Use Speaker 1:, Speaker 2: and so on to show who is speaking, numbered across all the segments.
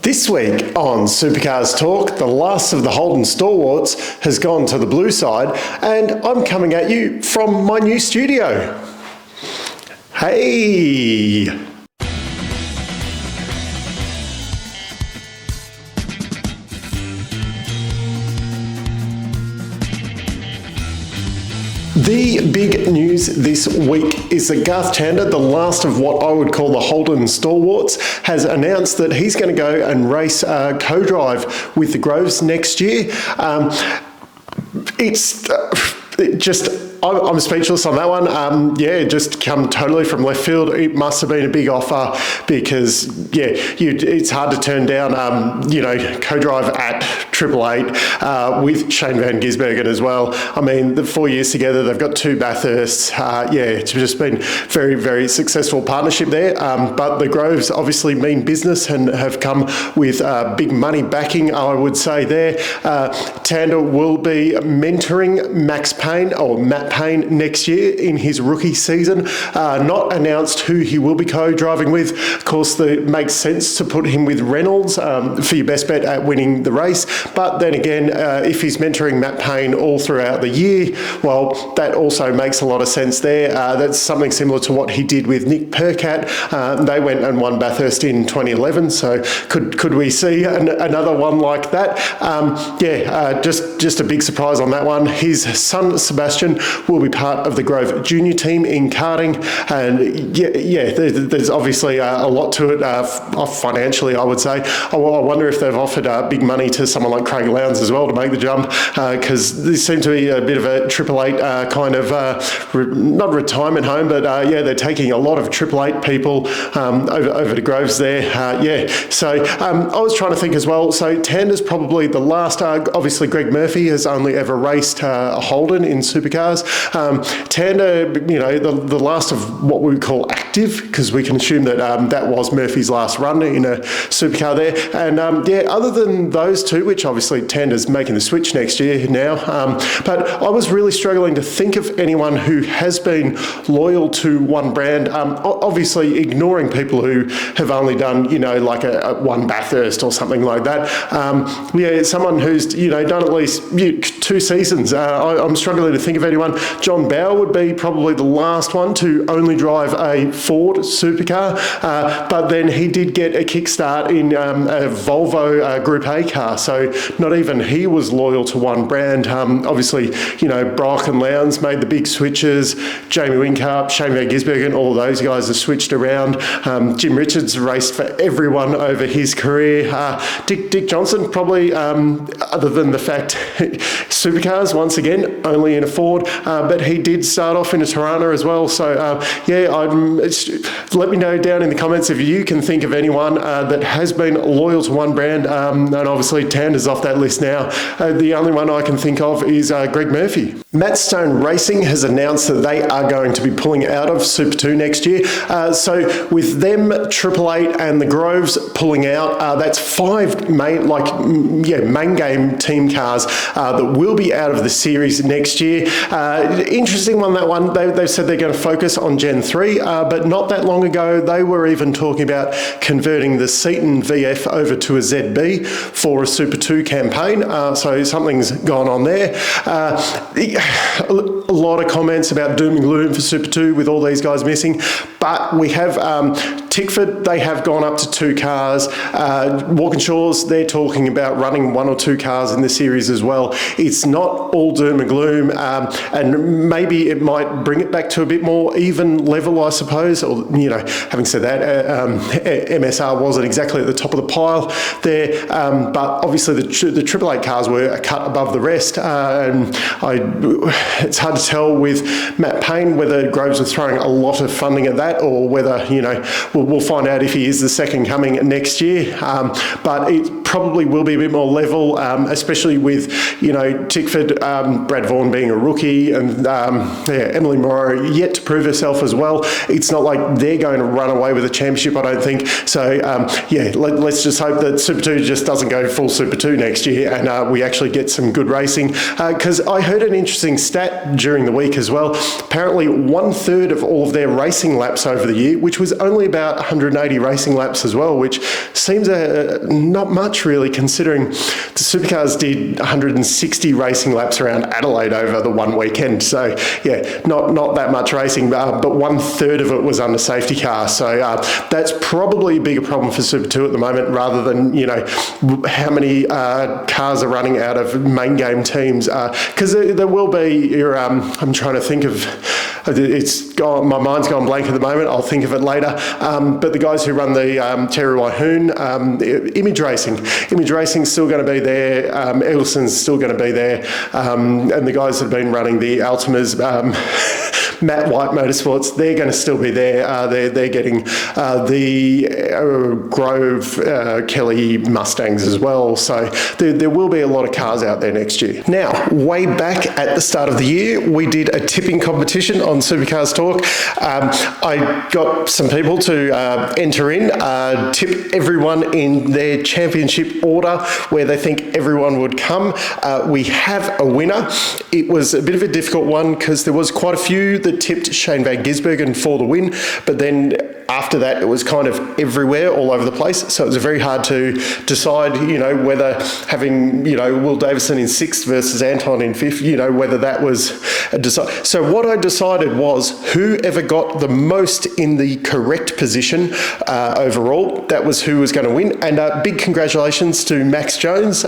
Speaker 1: This week on Supercars Torque, the last of the Holden stalwarts has gone to the blue side, and I'm coming at you from my new studio. Hey! The big news this week is that Garth Tander, the last of what I would call the Holden stalwarts, has announced that he's going to go and race co-drive with the Groves next year. I'm speechless on that one. It just come totally from left field. It must have been a big offer because, it's hard to turn down, co-drive at 888 with Shane Van Gisbergen as well. I mean, the 4 years together, they've got 2 Bathursts. It's just been very, very successful partnership there. But the Groves obviously mean business and have come with big money backing, I would say there. Tander will be mentoring Matt Payne next year in his rookie season. Not announced who he will be co-driving with. Of course, it makes sense to put him with Reynolds for your best bet at winning the race. But then again, if he's mentoring Matt Payne all throughout the year, well, that also makes a lot of sense there. That's something similar to what he did with Nick Percat. They went and won Bathurst in 2011. So could we see another one like that? Just a big surprise on that one. His son Sebastian will be part of the Grove junior team in karting, and there's obviously a lot to it financially, I would say. I wonder if they've offered big money to someone like Craig Lowndes as well to make the jump, because this seemed to be a bit of a 888 kind of not retirement home, but they're taking a lot of 888 people over to Groves there. So I was trying to think as well. So Tander's probably the last. Obviously, Greg Murphy has only ever raced a Holden in Supercars. Tander, the last of what we would call active, because we can assume that that was Murphy's last run in a supercar there. And other than those two, which obviously Tander's making the switch next year now, but I was really struggling to think of anyone who has been loyal to one brand, obviously ignoring people who have only done, like a one Bathurst or something like that. Someone who's, done at least 2 seasons. I'm struggling to think of anyone. John Bower would be probably the last one to only drive a Ford supercar, but then he did get a kickstart in a Volvo Group A car, so not even he was loyal to one brand. Obviously, Brock and Lowndes made the big switches. Jamie Whincup, Shane Van Gisbergen, all of those guys have switched around. Jim Richards raced for everyone over his career. Dick Johnson probably, other than the fact supercars, once again, only in a Ford, but he did start off in a Tirana as well. So, let me know down in the comments if you can think of anyone that has been loyal to one brand, and obviously Tander's off that list now. The only one I can think of is Greg Murphy. Matt Stone Racing has announced that they are going to be pulling out of Super2 next year. So with them, 888 and the Groves pulling out, that's 5 main game team cars that will be out of the series next year. Interesting one, that one. They've said they're going to focus on Gen 3, but not that long ago, they were even talking about converting the Seaton VF over to a ZB for a Super2 campaign. So something's gone on there. A lot of comments about doom and gloom for Super2 with all these guys missing, but we have Tickford, they have gone up to 2 cars. Walkinshaws, they're talking about running 1 or 2 cars in the series as well. It's not all doom and gloom, and maybe it might bring it back to a bit more even level, I suppose. Or, having said that, MSR wasn't exactly at the top of the pile there, but obviously the 888 cars were a cut above the rest, and it's hard to tell with Matt Payne whether Groves are throwing a lot of funding at that, or whether, we'll find out if he is the second coming next year, but it probably will be a bit more level, especially with, Tickford, Brad Vaughan being a rookie, and Emily Morrow yet to prove herself as well. It's not like they're going to run away with a championship, I don't think. So, let's just hope that Super2 just doesn't go full Super2 next year, and we actually get some good racing, because I heard an interesting stat during the week as well. Apparently 1/3 of all of their racing laps over the year, which was only about about 180 racing laps as well, which seems not much really, considering the Supercars did 160 racing laps around Adelaide over the one weekend. So yeah, not that much racing, but 1/3 of it was under safety car. So that's probably a bigger problem for Super2 at the moment, rather than, you know, how many cars are running out of main game teams. Because there will be, I'm trying to think of, it's gone, my mind's gone blank at the moment, I'll think of it later. But the guys who run the Terry Waihoon, Image Racing's still going to be there, Edelson's still going to be there, and the guys that have been running the Altimas, Matt White Motorsports, they're going to still be there. They're getting the Grove Kelly Mustangs as well. So there will be a lot of cars out there next year. Now, way back at the start of the year, we did a tipping competition on Supercars Torque. I got some people to enter in, tip everyone in their championship order where they think everyone would come. We have a winner. It was a bit of a difficult one because there was quite a few that tipped Shane Van Gisbergen for the win, but then after that it was kind of everywhere, all over the place, so it was very hard to decide, you know, whether having, you know, Will Davison in 6th versus Anton in 5th, you know, whether that was a decide. So what I decided was whoever got the most in the correct position overall, that was who was going to win. And big congratulations to Max Jones,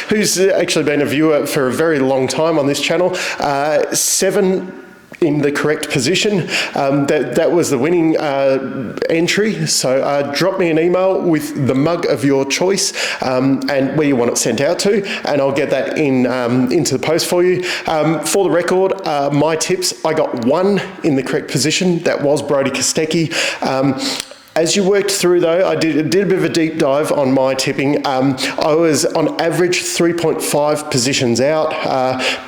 Speaker 1: who's actually been a viewer for a very long time on this channel. 7 in the correct position. That was the winning entry. So drop me an email with the mug of your choice and where you want it sent out to, and I'll get that into the post for you. For the record, my tips, I got 1 in the correct position. That was Brodie Kostecki. As you worked through though, I did a bit of a deep dive on my tipping. I was on average 3.5 positions out,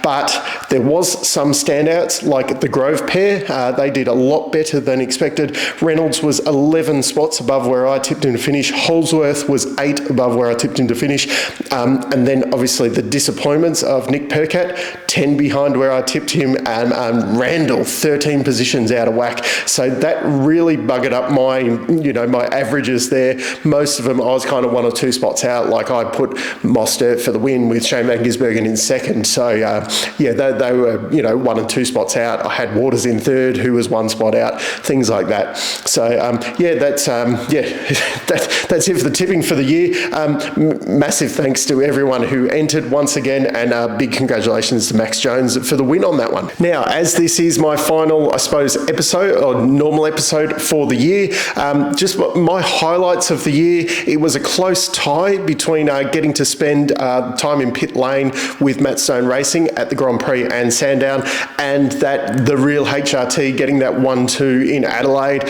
Speaker 1: but there was some standouts like the Grove pair. They did a lot better than expected. Reynolds was 11 spots above where I tipped him to finish. Holsworth was 8 above where I tipped him to finish. And then obviously the disappointments of Nick Percat, 10 behind where I tipped him, and Randall, 13 positions out of whack. So that really buggered up my averages there. Most of them I was kind of 1 or 2 spots out. Like I put Mostert for the win with Shane Van Gisbergen in 2nd. So yeah, they were, 1 and 2 spots out. I had Waters in 3rd, who was 1 spot out, things like that. So yeah, that's that's it for the tipping for the year. Massive thanks to everyone who entered once again, and big congratulations to Max Jones for the win on that one. Now, as this is my final, I suppose, episode or normal episode for the year, just my highlights of the year, it was a close tie between getting to spend time in pit lane with Matt Stone Racing at the Grand Prix and Sandown, and the real HRT getting that 1-2 in Adelaide.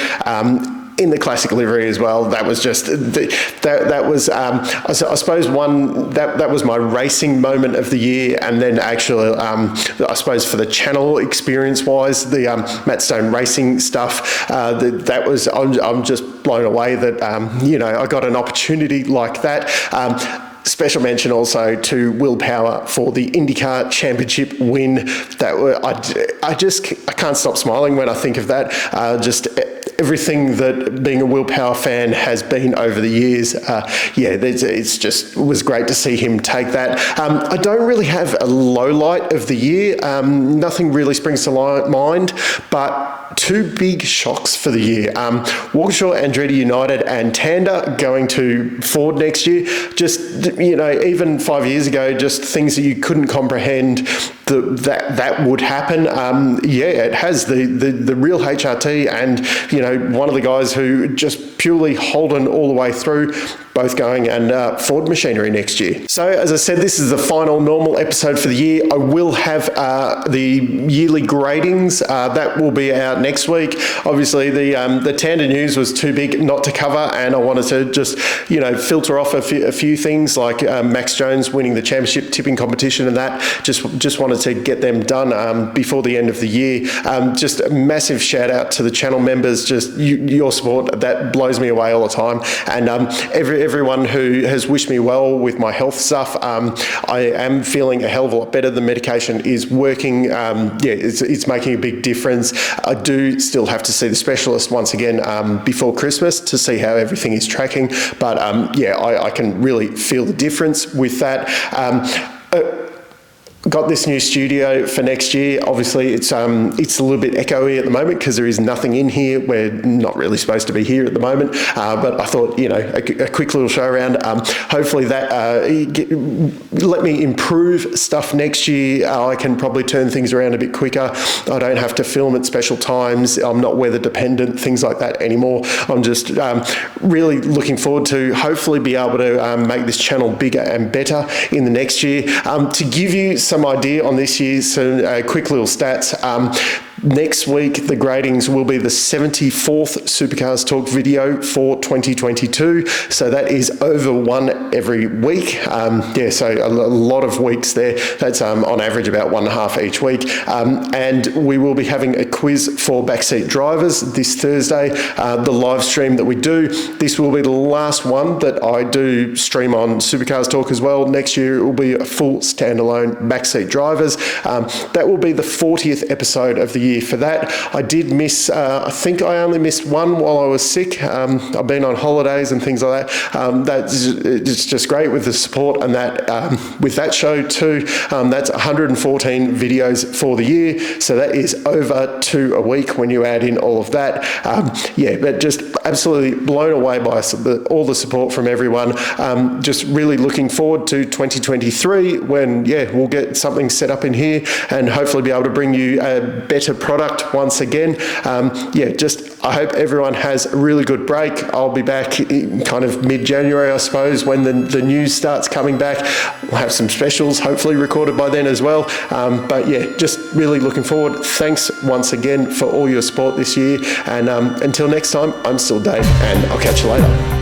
Speaker 1: In the classic livery as well. That was just that was I suppose that was my racing moment of the year. And then actually I suppose for the channel experience wise, the Matt Stone Racing stuff, that was, I'm just blown away that I got an opportunity like that. Special mention also to Will Power for the IndyCar Championship win. I can't stop smiling when I think of that. Just everything that being a Will Power fan has been over the years. It was great to see him take that. I don't really have a low light of the year. Nothing really springs to mind, but 2 big shocks for the year. Walkinshaw, Andretti United and Tander going to Ford next year. Just, even 5 years ago, just things that you couldn't comprehend that would happen. It has the real HRT and, one of the guys who just purely Holden all the way through, both going, and Ford machinery next year. So as I said, this is the final normal episode for the year. I will have the yearly gradings that will be out next week. Obviously the Tander news was too big not to cover, and I wanted to just filter off a few things like Max Jones winning the championship tipping competition, and that just wanted to get them done before the end of the year. Just a massive shout out to the channel members, just your support, that blows me away all the time. And everyone who has wished me well with my health stuff, I am feeling a hell of a lot better. The medication is working. It's making a big difference. I do still have to see the specialist once again before Christmas to see how everything is tracking. But I can really feel the difference with that. Got this new studio for next year. Obviously, it's a little bit echoey at the moment because there is nothing in here. We're not really supposed to be here at the moment, but I thought, a quick little show around. Hopefully that let me improve stuff next year. I can probably turn things around a bit quicker. I don't have to film at special times. I'm not weather dependent, things like that anymore. I'm just really looking forward to hopefully be able to make this channel bigger and better in the next year. To give you some idea on this year, some quick little stats. Next week, the gradings will be the 74th Supercars Torque video for 2022. So that is over one every week. So a lot of weeks there. That's on average about 1.5 each week. And we will be having a quiz for backseat drivers this Thursday. The live stream that we do, this will be the last one that I do stream on Supercars Torque as well. Next year, it will be a full standalone backseat drivers. That will be the 40th episode of the year. For that, I did miss, I think I only missed one while I was sick. I've been on holidays and things like that. It's just great with the support, and that with that show too, that's 114 videos for the year. So that is over 2 a week when you add in all of that. But just absolutely blown away by all the support from everyone. Just really looking forward to 2023 when, we'll get something set up in here and hopefully be able to bring you a better product once again. I hope everyone has a really good break. I'll be back in kind of mid-January, I suppose, when the news starts coming back. We'll have some specials hopefully recorded by then as well. Just really looking forward. Thanks once again for all your support this year. And until next time, I'm still Dave, and I'll catch you later.